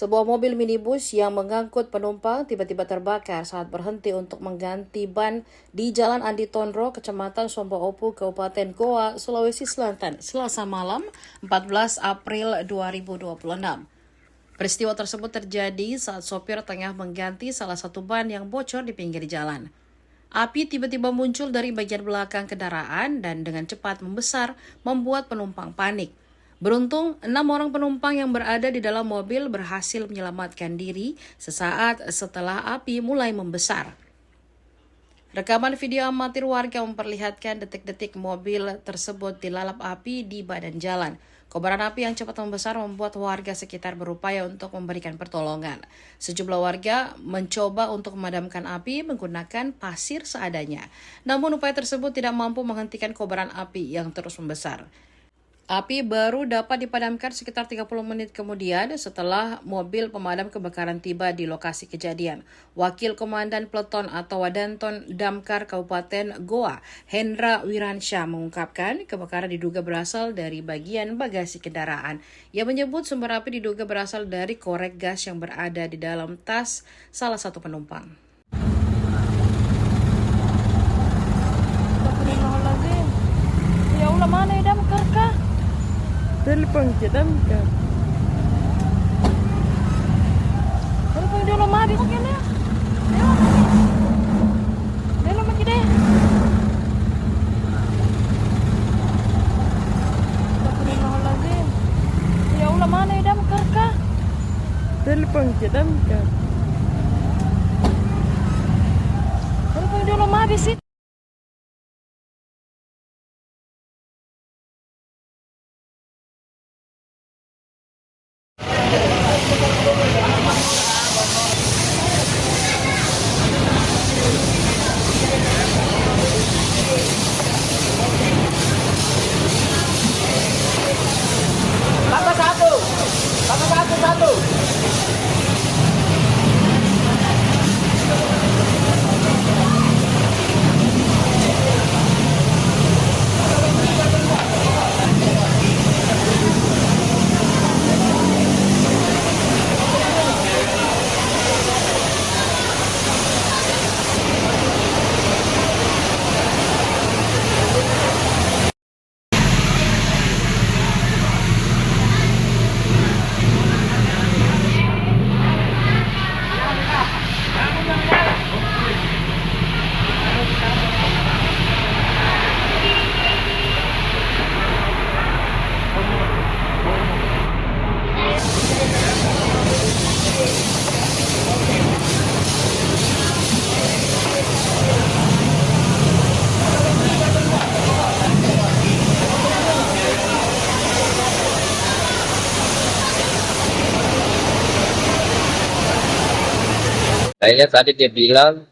Sebuah mobil minibus yang mengangkut penumpang tiba-tiba terbakar saat berhenti untuk mengganti ban di Jalan Andi Tondro, Kecamatan Sombo-Opu, Kabupaten Goa, Sulawesi Selatan, Selasa malam 14 April 2026. Peristiwa tersebut terjadi saat sopir tengah mengganti salah satu ban yang bocor di pinggir jalan. Api tiba-tiba muncul dari bagian belakang kendaraan dan dengan cepat membesar membuat penumpang panik. Beruntung, 6 orang penumpang yang berada di dalam mobil berhasil menyelamatkan diri sesaat setelah api mulai membesar. Rekaman video amatir warga memperlihatkan detik-detik mobil tersebut dilalap api di badan jalan. Kobaran api yang cepat membesar membuat warga sekitar berupaya untuk memberikan pertolongan. Sejumlah warga mencoba untuk memadamkan api menggunakan pasir seadanya. Namun upaya tersebut tidak mampu menghentikan kobaran api yang terus membesar. Api baru dapat dipadamkan sekitar 30 menit kemudian setelah mobil pemadam kebakaran tiba di lokasi kejadian. Wakil Komandan Peleton atau Wadanton Damkar Kabupaten Goa, Hendra Wiransyah mengungkapkan kebakaran diduga berasal dari bagian bagasi kendaraan. Ia menyebut sumber api diduga berasal dari korek gas yang berada di dalam tas salah satu penumpang. Ya Allah, mana ya damkar kah? Telepon ke damkar. Telepon dia lemah di sini ya. Dia lemah gede. Astagfirullahaladzim. Ya Allah, mana ya damkar kah? Telepon ke damkar. Telepon dia lemah di situ. Satu. Kayaknya tadi dia bilang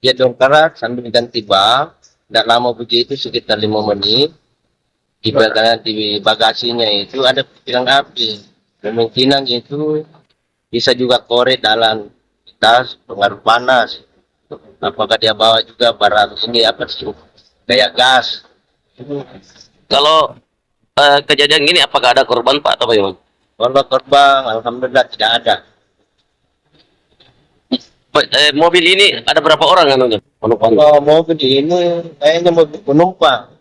dia dongkrak sambil ganti ban, tidak lama begitu sekitar 5 menit. Di bagian di bagasinya itu ada pikiran api. Kemungkinan itu bisa juga korek dalam tas pengaruh panas. Apakah dia bawa juga barang ini apa sih? Kayak gas. Kalau kejadian gini apakah ada korban Pak atau bagaimana? Kalau korban alhamdulillah tidak ada. Mobil ini ada berapa orang kan penumpang? Kalau mobil ini kayaknya mobil penumpang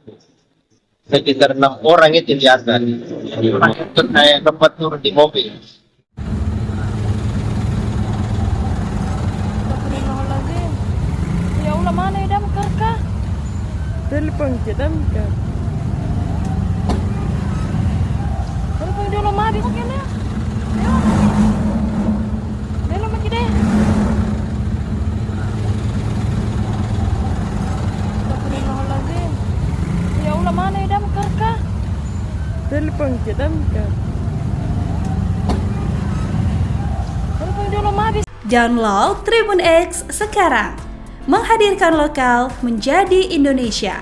sekitar 6 orang itu di atas. Untuk naik tempat turun di mobil. Astagfirullahaladzim. Ya Allah, mana ya damkar kah? Telepon ke damkar. Telepon dia lemah di sini ya. Dia lemah gede. Astagfirullahaladzim. Ya Allah, mana ya damkar kah? Telepon ke damkar. Telepon dia lemah di. Download Tribun X sekarang, menghadirkan lokal menjadi Indonesia.